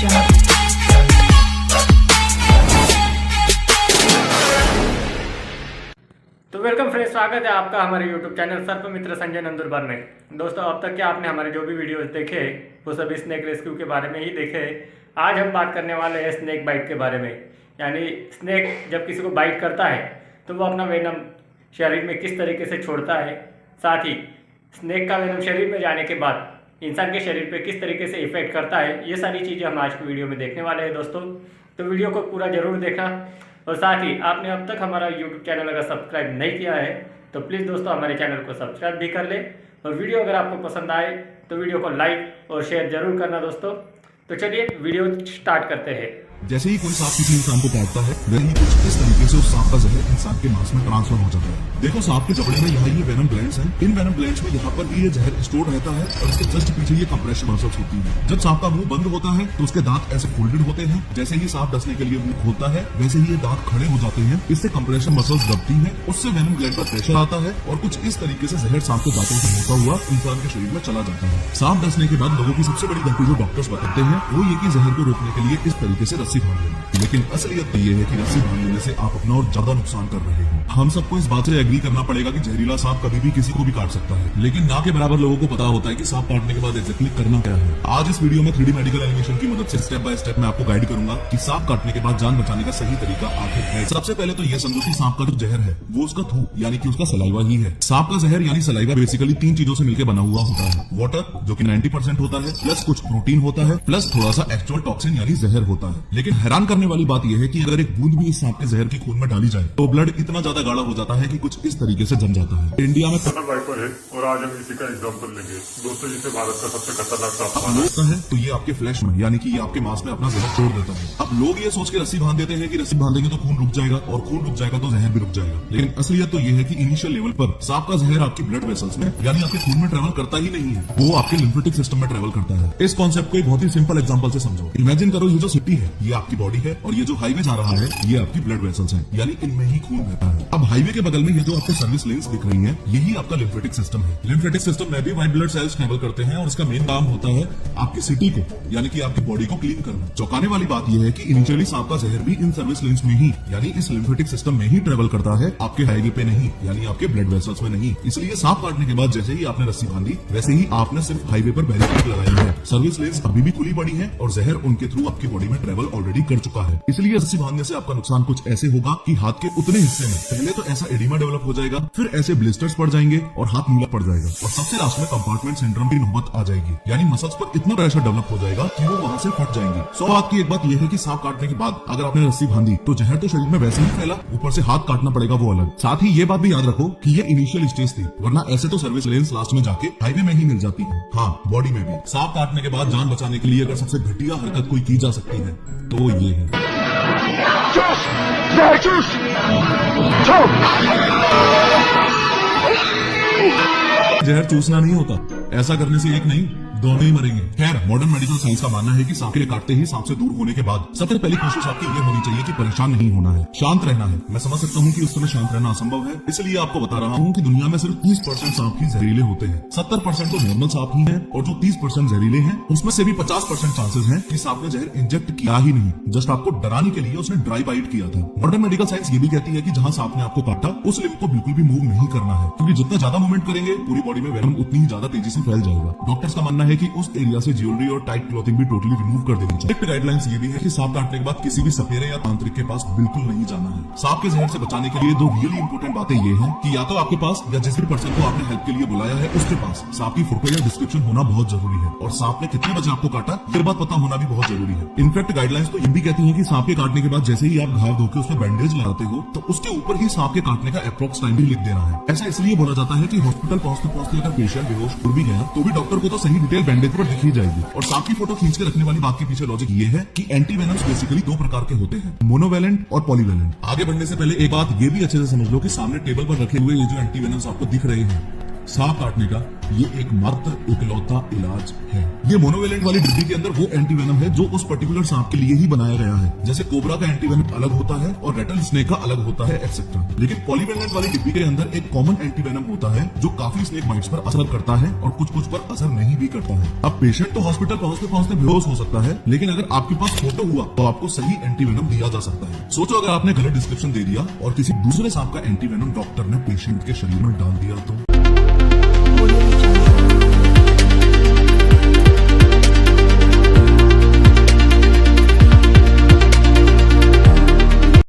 तो welcome friends, स्वागत है आपका हमारे यूट्यूब चैनल सर्प मित्र संजय नंदुरबार में। दोस्तों, अब तक क्या आपने हमारे जो भी वीडियोस देखे वो सभी स्नेक रेस्क्यू के बारे में ही देखे। आज हम बात करने वाले हैं स्नेक बाइट के बारे में। यानी स्नेक जब किसी को बाइट करता है तो वो अपना वेनम शरीर में किस तरीके से छोड़ता है, साथ ही स्नेक का वेनम शरीर में जाने के बाद इंसान के शरीर पे किस तरीके से इफेक्ट करता है, ये सारी चीज़ें हम आज की वीडियो में देखने वाले हैं दोस्तों। तो वीडियो को पूरा जरूर देखना, और साथ ही आपने अब तक हमारा यूट्यूब चैनल अगर सब्सक्राइब नहीं किया है तो प्लीज़ दोस्तों हमारे चैनल को सब्सक्राइब भी कर ले, और वीडियो अगर आपको पसंद आए तो वीडियो को लाइक और शेयर जरूर करना दोस्तों। तो चलिए वीडियो स्टार्ट करते हैं। जैसे ही कोई सांप किसी इंसान को काटता है वही कुछ इस तरीके से उस सांप का जहर इंसान के मांस में ट्रांसफर हो जाता है। देखो, सांप के जबड़े में यहाँ ये वेनम ग्लैंड्स हैं। इन वेनम ग्लैंड्स में यहाँ पर भी ये जहर स्टोर रहता है और इसके जस्ट पीछे ये कंप्रेशन मसल्स होती है। जब सांप का मुंह बंद होता है तो उसके दांत ऐसे फोल्डेड होते हैं। जैसे ही सांप डसने के लिए मुंह खोलता है वैसे ही ये दांत खड़े हो जाते हैं। इससे कंप्रेशन मसल्स दबती है, उससे वेनम ग्लैंड पर प्रेशर आता है और कुछ इस तरीके से जहर सांप के दांतों से होता हुआ इंसान के शरीर में चला जाता है। सांप डसने के बाद लोगों की सबसे बड़ी गलती जो डॉक्टर्स बताते हैं वो ये कि जहर को रोकने के लिए इस तरीके से रस्सी बांध लेना। लेकिन असलियत ये है कि रस्सी बांध लेने से आप अपना और ज्यादा नुकसान कर रहे हैं। हम सबको इस बात से एग्री करना पड़ेगा कि जहरीला सांप कभी भी किसी को भी काट सकता है, लेकिन ना के बराबर लोगों को पता होता है कि सांप काटने के बाद एग्जैक्टली करना क्या है। आज इस वीडियो में 3D मेडिकल एनिमेशन की मदद से स्टेप बाय स्टेप मैं आपको गाइड करूंगा कि सांप काटने के बाद जान बचाने का सही तरीका आखिर है। सबसे पहले तो ये समझो कि सांप का जो जहर है वो उसका थू यानी कि उसका सलाइवा ही है। सांप का जहर यानी सलाइवा बेसिकली 3 चीजों से मिलकर बना हुआ होता है। वाटर जो कि 90% होता है, प्लस कुछ प्रोटीन होता है, प्लस थोड़ा सा एक्चुअल टॉक्सिन यानी जहर होता है। लेकिन हैरान करने वाली बात यह है कि अगर एक बूंद भी इस सांप के जहर की खून में डाली जाए तो ब्लड इतना ज्यादा गाढ़ा हो जाता है कि कुछ इस तरीके से जम जाता है। इंडिया में वाइपर है और आज हम इसी का एग्जांपल लेंगे दोस्तों, जिसे भारत का सबसे खतरनाक सांप होता है तो ये आपके फ्लैश में यानी कि ये आपके मांस में अपना जहर छोड़ देता है। अब लोग ये सोच के रस्सी बांध देते हैं कि रस्सी बांधेंगे तो खून रुक जाएगा, और खून रुक जाएगा तो जहर भी रुक जाएगा। लेकिन असलियत तो ये है कि इनिशियल लेवल पर सांप का जहर आपकी ब्लड वेसल्स में यानी आपके खून में ट्रेवल करता ही नहीं है, वो आपके लिम्फेटिक सिस्टम में ट्रेवल करता है। इस कॉन्सेप्ट को एक बहुत ही सिंपल एग्जांपल से समझो। इमेजिन करो, ये जो सिटी है ये आपकी बॉडी है और ये जो हाईवे जा रहा है ये आपकी ब्लड वेसल्स है, यानी इनमें ही खून रहता है। अब हाईवे के बगल में ये जो आपको सर्विस लेन्स दिख रही है यही आपका लिम्फेटिक सिस्टम है। लिम्फेटिक सिस्टम में भी व्हाइट ब्लड सेल्स ट्रेवल करते हैं और इसका मेन काम होता है आपकी सिटी को यानी कि आपकी बॉडी को क्लीन करना। चौंकाने वाली बात यह है कि इनिशियली सांप का जहर भी इन सर्विस लेन्स में ही यानी इस लिम्फेटिक सिस्टम में ही ट्रेवल करता है, आपके हाईवे पे नहीं यानी आपके ब्लड वेसल्स में नहीं। इसलिए सांप काटने के बाद जैसे ही आपने रस्सी बांधी वैसे ही आपने सिर्फ हाईवे पर बैरिकेड लगाई है। सर्विस लेन्स अभी भी खुली पड़ी है और जहर उनके थ्रू आपकी बॉडी में ट्रेवल ऑलरेडी कर चुका है। इसलिए रस्सी बांधने से आपका नुकसान कुछ ऐसे होगा कि हाथ के उतने हिस्से में पहले तो ऐसा एडिमा डेवलप हो जाएगा, फिर ऐसे ब्लिस्टर्स पड़ जाएंगे और हाथ नीला पड़ जाएगा, और सबसे लास्ट में कंपार्टमेंट सिंड्रोम की नौबत आ जाएगी, यानी मसल्स पर इतना प्रेशर डेवलप हो जाएगा कि वो वहां से फट जाएंगी। सो बात की एक बात यह है कि सांप काटने के बाद अगर आपने रस्सी बांधी तो जहर तो शरीर में वैसे ही फैला, ऊपर से हाथ काटना पड़ेगा वो अलग। साथ ही ये बात भी याद रखो कि ये इनिशियल स्टेज थी, वरना ऐसे तो सर्विस लेन्स लास्ट में जाके हाईवे में ही मिल जाती है। हाँ, बॉडी में भी सांप काटने के बाद जान बचाने के लिए अगर सबसे घटिया हरकत कोई की जा सकती है तो ये है जहर चूसना नहीं होता, ऐसा करने से एक नहीं दोनों ही मरेंगे। खैर, मॉडर्न मेडिकल साइंस का मानना है कि सांप के काटते ही सांप से दूर होने के बाद सबसे पहली कोशिश आपकी ये होनी चाहिए कि परेशान नहीं होना है, शांत रहना है। मैं समझ सकता हूँ कि उस समय शांत रहना असंभव है, इसलिए आपको बता रहा हूँ कि दुनिया में सिर्फ 30% सांप ही जहरीले होते हैं, 70% तो नॉर्मल सांप ही है, और जो 30% जहरीले हैं उसमें से भी 50% चांसेस हैं कि सांप ने जहर इंजेक्ट किया ही नहीं, जस्ट आपको डराने के लिए उसने ड्राई बाइट किया था। मॉडर्न मेडिकल साइंस ये भी कहती है कि जहाँ सांप ने आपको काटा उस लिम्फ को बिल्कुल भी मूव नहीं करना है, क्योंकि जितना ज्यादा मूवमेंट करेंगे पूरी बॉडी में वेनम उतनी ही ज्यादा तेजी से फैल जाएगा। डॉक्टर्स का मानना है कि उस एरिया से ज्वेलरी और टाइट क्लॉथिंग भी टोटली रिमूव कर देनी चाहिए। गाइडलाइंस ये भी है कि सांप काटने के बाद किसी भी सपेरे या तांत्रिक के पास बिल्कुल नहीं जाना है। सांप के जहर से बचाने के लिए 2 रियली इंपोर्टेंट बातें ये हैं कि या तो आपके पास या जिस भी पर्सन को आपने हेल्प के लिए बुलाया है उसके पास सांप की फोटो या डिस्क्रिप्शन होना बहुत जरूरी है, और सांप ने कितने बजे आपको काटा ये बात पता होना भी बहुत जरूरी है। इनफैक्ट गाइडलाइंस तो ये भी कहती है कि सांप के काटने के बाद जैसे ही आप घाव धोके उसमें बैंडेज लगाते हो तो उसके ऊपर ही सांप के काटने का अप्रोक्स टाइम भी लिख देना है। ऐसा इसलिए बोला जाता है कि हॉस्पिटल पहुंचते पहुंचते अगर पेशेंट बेहोश हो भी गया तो भी डॉक्टर को तो सही डिटेल बैंडेज पर दिख ही जाएगी। और सांप की फोटो खींच के रखने वाली बात के पीछे लॉजिक ये है कि एंटीवेनम्स बेसिकली 2 प्रकार के होते हैं, मोनोवेलेंट और पॉलीवेलेंट। आगे बढ़ने से पहले एक बात ये भी अच्छे से समझ लो कि सामने टेबल पर रखे हुए ये जो एंटीवेनम्स आपको दिख रहे हैं सांप काटने का ये एकमात्र इकलौता इलाज है। ये मोनोवेलेंट वाली डिब्बी के अंदर वो एंटीवेनम है जो उस पर्टिकुलर सांप के लिए ही बनाया गया है। जैसे कोबरा का एंटीवेनम अलग होता है और रेटल स्नेक का अलग होता है एक्सेट्रा। लेकिन पॉलीवेलेंट वाली डिब्बी के अंदर एक कॉमन एंटीवेनम होता है जो काफी स्नेक बाइट्स पर असर करता है और कुछ पर असर नहीं भी करता है। अब पेशेंट तो हॉस्पिटल पहुंचते पहुंचते बेहोश हो सकता है, लेकिन अगर आपके पास फोटो हुआ तो आपको सही एंटीवेनम दिया जा सकता है। सोचो अगर आपने गलत डिस्क्रिप्शन दे दिया और किसी दूसरे सांप का एंटीवेनम डॉक्टर ने पेशेंट के शरीर में डाल दिया तो।